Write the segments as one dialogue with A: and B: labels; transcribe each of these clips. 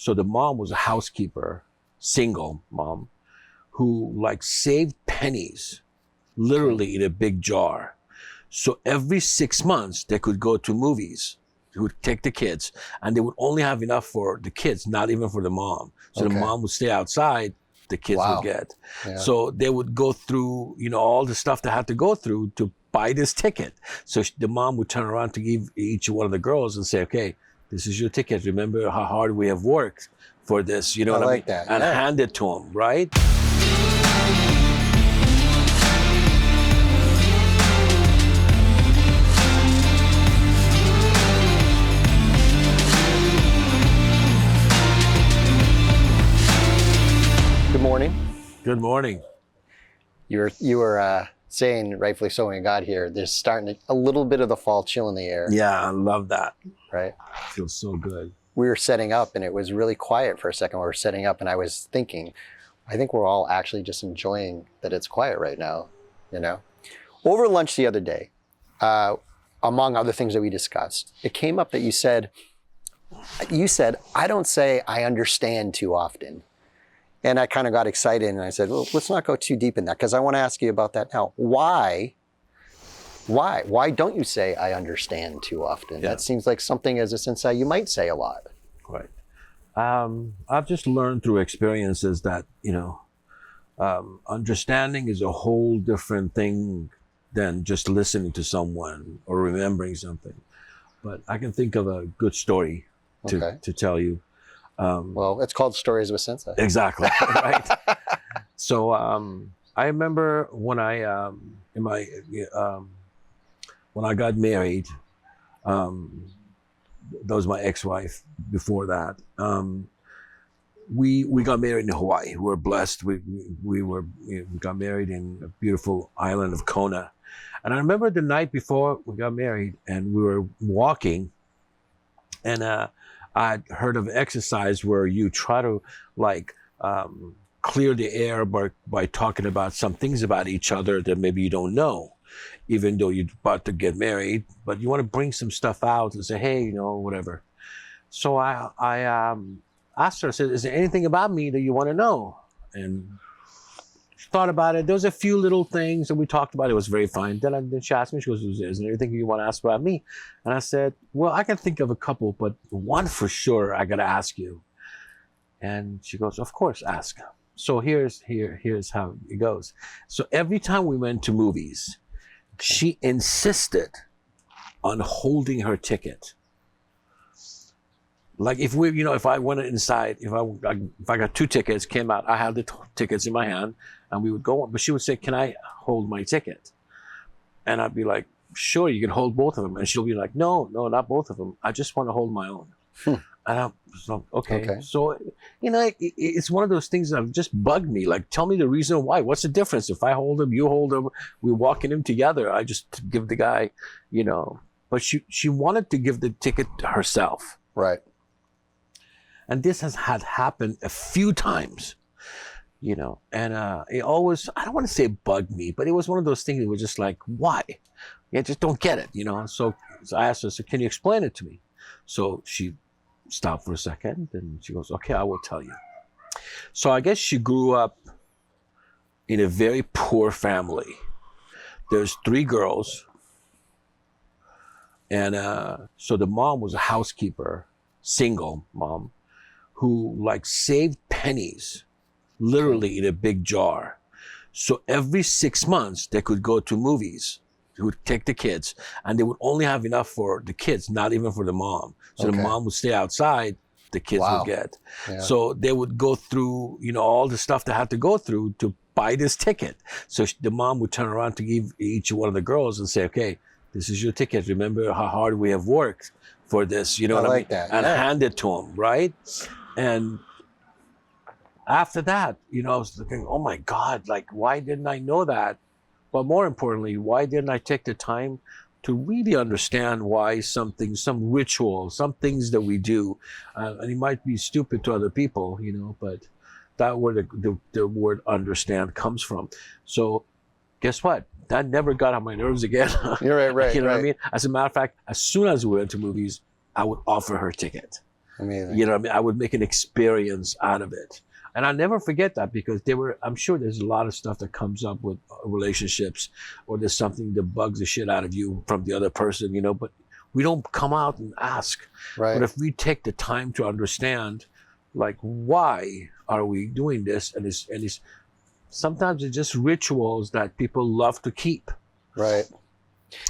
A: So the mom was a housekeeper, single mom, who like saved pennies, literally in a big jar. So every 6 months they could go to movies. They would take the kids, and they would only have enough for the kids, not even for the mom. So the mom would stay outside, the kids would get. Yeah. So they would go through, you know, all the stuff they had to go through to buy this ticket. So the mom would turn around to give each one of the girls and say, okay, this is your ticket. Remember how hard we have worked for this, you know what I mean? That. And hand it to them, right?
B: Good morning.
A: Good morning.
B: You were saying, rightfully so, when you got here, there's starting a little bit of the fall chill in the air.
A: Yeah, I love that.
B: Right?
A: It feels so good.
B: We were setting up and it was really quiet for a second. We were setting up and I was thinking, I think we're all actually just enjoying that it's quiet right now, you know? Over lunch the other day, among other things that we discussed, it came up that you said, I don't say I understand too often. And I kind of got excited and I said, well, let's not go too deep in that because I want to ask you about that now. Why don't you say I understand too often? Yeah. That seems like something as a sensei you might say a lot.
A: Right. I've just learned through experiences that, you know, understanding is a whole different thing than just listening to someone or remembering something. But I can think of a good story to tell you.
B: Well, it's called Stories with Sensei.
A: Exactly, right? So I remember when I when I got married, that was my ex-wife. Before that, we got married in Hawaii. We were blessed. We got married in a beautiful island of Kona. And I remember the night before we got married, and we were walking, and I'd heard of exercise where you try to like clear the air by talking about some things about each other that maybe you don't know, even though you're about to get married, but you want to bring some stuff out and say, hey, you know, whatever. So I asked her, I said, is there anything about me that you want to know? And she thought about it. There was a few little things that we talked about. It was very fine. Then she asked me, she goes, is there anything you want to ask about me? And I said, well, I can think of a couple, but one for sure I got to ask you. And she goes, of course, ask. So here's how it goes. So every time we went to movies, she insisted on holding her ticket. Like if I went inside, if I got 2 tickets, came out, I had the tickets in my hand, and we would go on. But she would say, "Can I hold my ticket?" And I'd be like, "Sure, you can hold both of them." And she'll be like, "No, not both of them. I just want to hold my own." And I'm so, okay. So, you know, it's one of those things that have just bugged me. Like, tell me the reason why. What's the difference? If I hold him, you hold him, we walk in him together. I just give the guy, you know. But she wanted to give the ticket to herself.
B: Right.
A: And this had happened a few times, you know. And it always, I don't want to say it bugged me, but it was one of those things that was just like, why? I just don't get it, you know. So I asked her, so can you explain it to me? So she stopped for a second and she goes, okay, I will tell you. So I guess she grew up in a very poor family. There's 3 girls. And so the mom was a housekeeper, single mom, who like saved pennies, literally in a big jar. So every 6 months they could go to movies. They would take the kids, and they would only have enough for the kids, not even for the mom. So the mom would stay outside, the kids would get. Yeah. So they would go through, you know, all the stuff they had to go through to buy this ticket. So the mom would turn around to give each one of the girls and say, okay, this is your ticket. Remember how hard we have worked for this, you know what I mean?
B: That.
A: And hand it to them, right? And after that, you know, I was thinking, oh my God, like, why didn't I know that? But more importantly, why didn't I take the time to really understand why some ritual, some things that we do, and it might be stupid to other people, you know, but that's where the word understand comes from. So guess what? That never got on my nerves again.
B: You're right.
A: You know what I mean? As a matter of fact, as soon as we went to movies, I would offer her a ticket.
B: Amazing.
A: You know what I mean? I would make an experience out of it. And I'll never forget that, because I'm sure there's a lot of stuff that comes up with relationships, or there's something that bugs the shit out of you from the other person, but we don't come out and ask.
B: Right.
A: But if we take the time to understand, like, why are we doing this? And it's sometimes it's just rituals that people love to keep.
B: Right.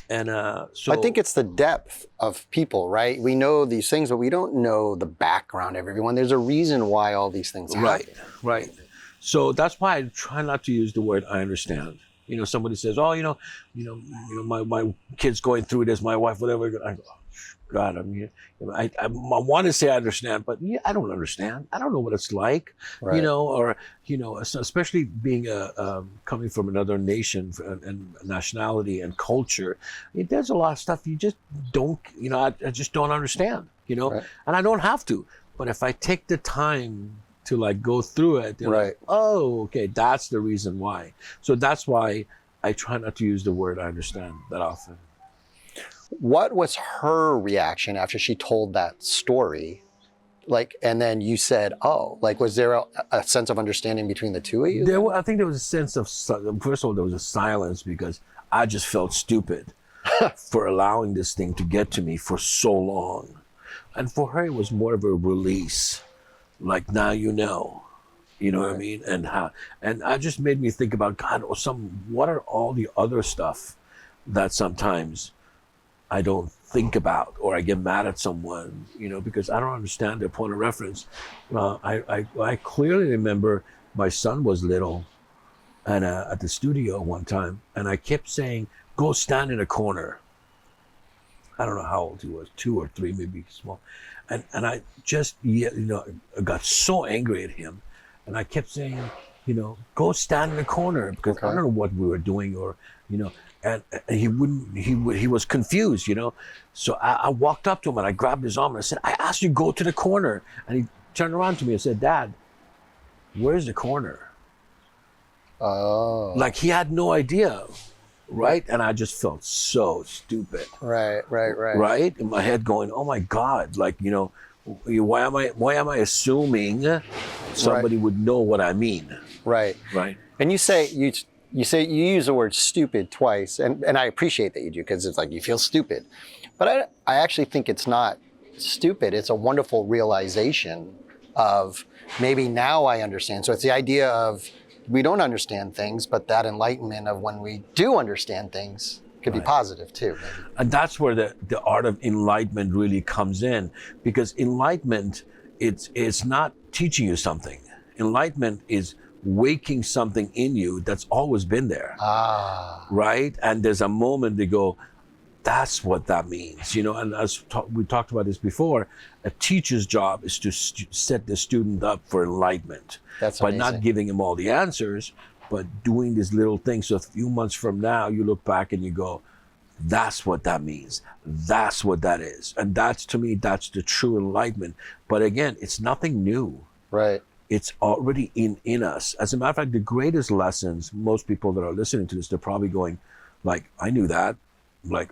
A: And so
B: I think it's the depth of people, right? We know these things, but we don't know the background of everyone. There's a reason why all these things happen.
A: Right. So that's why I try not to use the word "I understand." Somebody says, "Oh, my kid's going through this, my wife, whatever." I go, God, I want to say I understand, but I don't understand. I don't know what it's like,
B: Right.
A: especially being coming from another nation and nationality and culture. There's a lot of stuff you just don't, I just don't understand,
B: Right.
A: and I don't have to. But if I take the time to go through it,
B: Right.
A: Oh, okay, that's the reason why. So that's why I try not to use the word "I understand" that often.
B: What was her reaction after she told that story? And then you said, oh, was there a sense of understanding between the two of you?
A: I think there was a sense of, first of all, there was a silence, because I just felt stupid for allowing this thing to get to me for so long. And for her, it was more of a release. Like, now you know what I mean? And I just made me think about, God, what are all the other stuff that sometimes I don't think about, or I get mad at someone, because I don't understand their point of reference. I clearly remember my son was little, and at the studio one time, and I kept saying, "Go stand in a corner." I don't know how old he was, 2 or 3, maybe small, and I just I got so angry at him, and I kept saying, "Go stand in a corner," because I don't know what we were doing, or And he wouldn't. He was confused, So I walked up to him and I grabbed his arm and I said, "I asked you to go to the corner." And he turned around to me and said, "Dad, where's the corner?"
B: Oh.
A: Like, he had no idea, right? And I just felt so stupid.
B: Right.
A: Right? In my head, going, "Oh my God!" Why am I assuming somebody would know what I mean?
B: Right.
A: Right.
B: And you use the word stupid twice, and I appreciate that you do, because it's you feel stupid. But I actually think it's not stupid. It's a wonderful realization of, maybe now I understand. So it's the idea of, we don't understand things, but that enlightenment of when we do understand things could be positive too. Maybe.
A: And that's where the art of enlightenment really comes in, because enlightenment, it's not teaching you something. Enlightenment is waking something in you that's always been there. Right? And there's a moment to go, that's what that means. And as we talked about this before, a teacher's job is to set the student up for enlightenment.
B: That's
A: by
B: amazing.
A: Not giving him all the answers, but doing these little things. So a few months from now, you look back and you go, that's what that means. That's what that is. And to me, that's the true enlightenment. But again, it's nothing new.
B: Right.
A: It's already in us. As a matter of fact, the greatest lessons, most people that are listening to this, they're probably going, I knew that.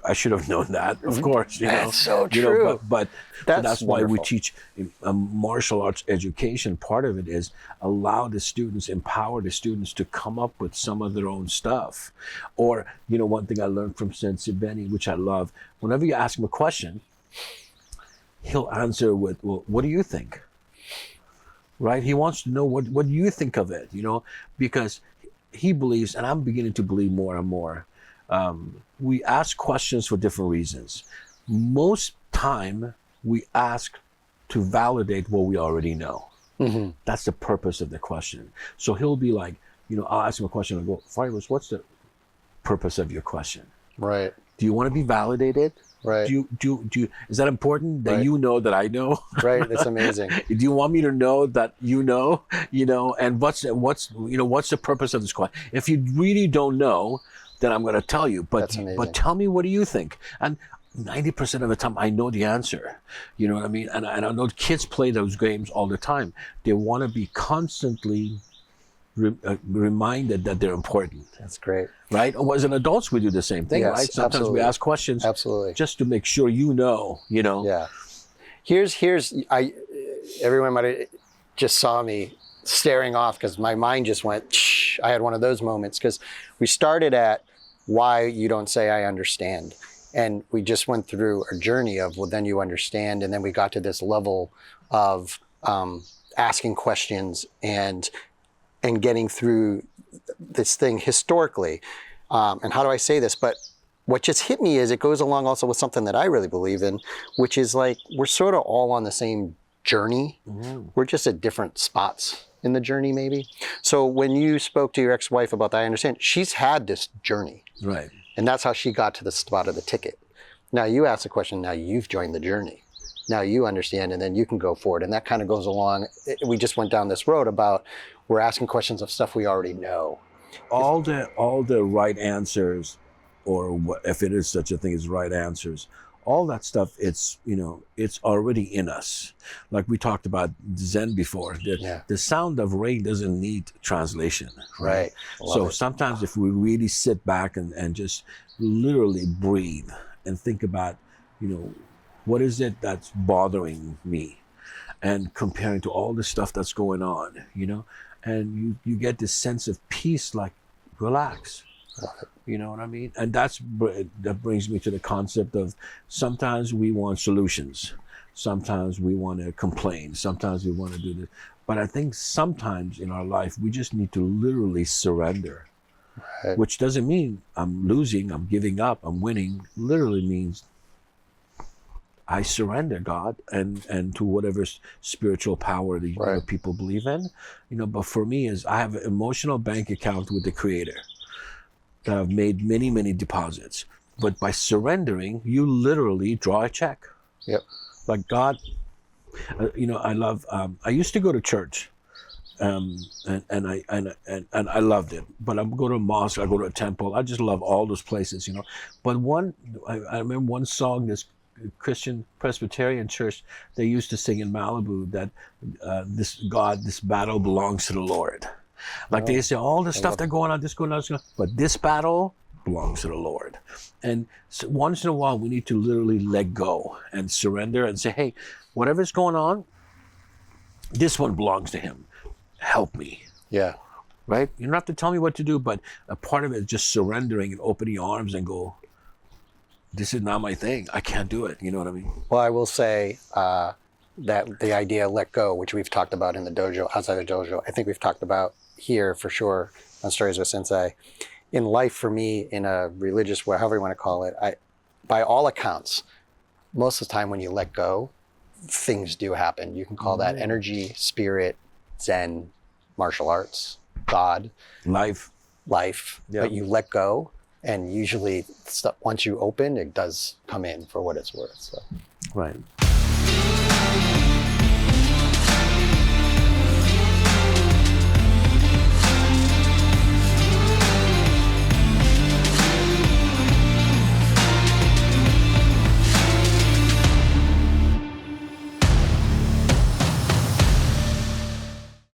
A: I should have known that, of course.
B: That's so true.
A: But that's why we
B: wonderful.
A: teach martial arts education. Part of it is empower the students to come up with some of their own stuff. Or, one thing I learned from Sensei Benny, which I love, whenever you ask him a question, he'll answer with, "Well, what do you think?" Right? He wants to know what do you think of it, because he believes, and I'm beginning to believe more and more, we ask questions for different reasons. Most time we ask to validate what we already know.
B: Mm-hmm.
A: That's the purpose of the question. So he'll be like, I'll ask him a question and go, "Farimus, what's the purpose of your question?
B: Right.
A: Do you want to be validated?
B: Right.
A: Do you, is that important that
B: Right.
A: you know that I know?"
B: Right. That's amazing.
A: Do you want me to know that you know, and what's the purpose of this question? If you really don't know, then I'm going to tell you,
B: That's amazing.
A: but tell me, what do you think? And 90% of the time I know the answer, you know what I mean? And I know kids play those games all the time. They want to be constantly reminded that they're important.
B: That's great.
A: Right? Or as an adults, we do the same thing,
B: Yes,
A: right? Sometimes
B: absolutely.
A: we ask questions
B: Absolutely.
A: just to make sure you know.
B: Yeah. Everyone might have just saw me staring off because my mind just went, shh. I had one of those moments because we started at why you don't say I understand. And we just went through a journey of, well, then you understand. And then we got to this level of asking questions and getting through this thing historically. And how do I say this? But what just hit me is it goes along also with something that I really believe in, which is like we're sort of all on the same journey. Mm-hmm. We're just at different spots in the journey, maybe. So when you spoke to your ex-wife about that, I understand she's had this journey.
A: Right.
B: And that's how she got to the spot of the ticket. Now you ask the question, now you've joined the journey. Now you understand, and then you can go forward. And that kind of goes along. We just went down this road about we're asking questions of stuff we already know.
A: All the right answers, or what, if it is such a thing as right answers, all that stuff, it's already in us. Like we talked about Zen before. The sound of rain doesn't need translation.
B: Right.
A: So sometimes if we really sit back and just literally breathe and think about, what is it that's bothering me, and comparing to all the stuff that's going on, and you get this sense of peace, like relax. You know what I mean? And that brings me to the concept of sometimes we want solutions. Sometimes we want to complain. Sometimes we want to do this. But I think sometimes in our life, we just need to literally surrender, right. Which doesn't mean I'm losing, I'm giving up, I'm winning. Literally means I surrender, God, and to whatever spiritual power that right. People believe in. But for me, is I have an emotional bank account with the Creator. I've made many, many deposits, but by surrendering, you literally draw a check.
B: Yep.
A: Like God, I love. I used to go to church, and I loved it. But I go to a mosque, I go to a temple. I just love all those places, But I remember one song, this Christian Presbyterian church, they used to sing in Malibu that this battle belongs to the Lord. Like they say, all the stuff that's going on, but this battle belongs to the Lord. And so once in a while, we need to literally let go and surrender and say, hey, whatever's going on, this one belongs to Him. Help me.
B: Yeah.
A: Right? You don't have to tell me what to do, but a part of it is just surrendering and opening your arms and go, this is not my thing. I can't do it. You know what I mean?
B: Well, I will say, that the idea let go, which we've talked about in the dojo, outside the dojo, I think we've talked about here for sure on Stories with Sensei. In life, for me, in a religious way, however you want to call it, by all accounts, most of the time when you let go, things do happen. You can call that energy, spirit, Zen, martial arts, God,
A: life.
B: Yep. But you let go, and usually once you open, it does come in for what it's worth. So.
A: Right.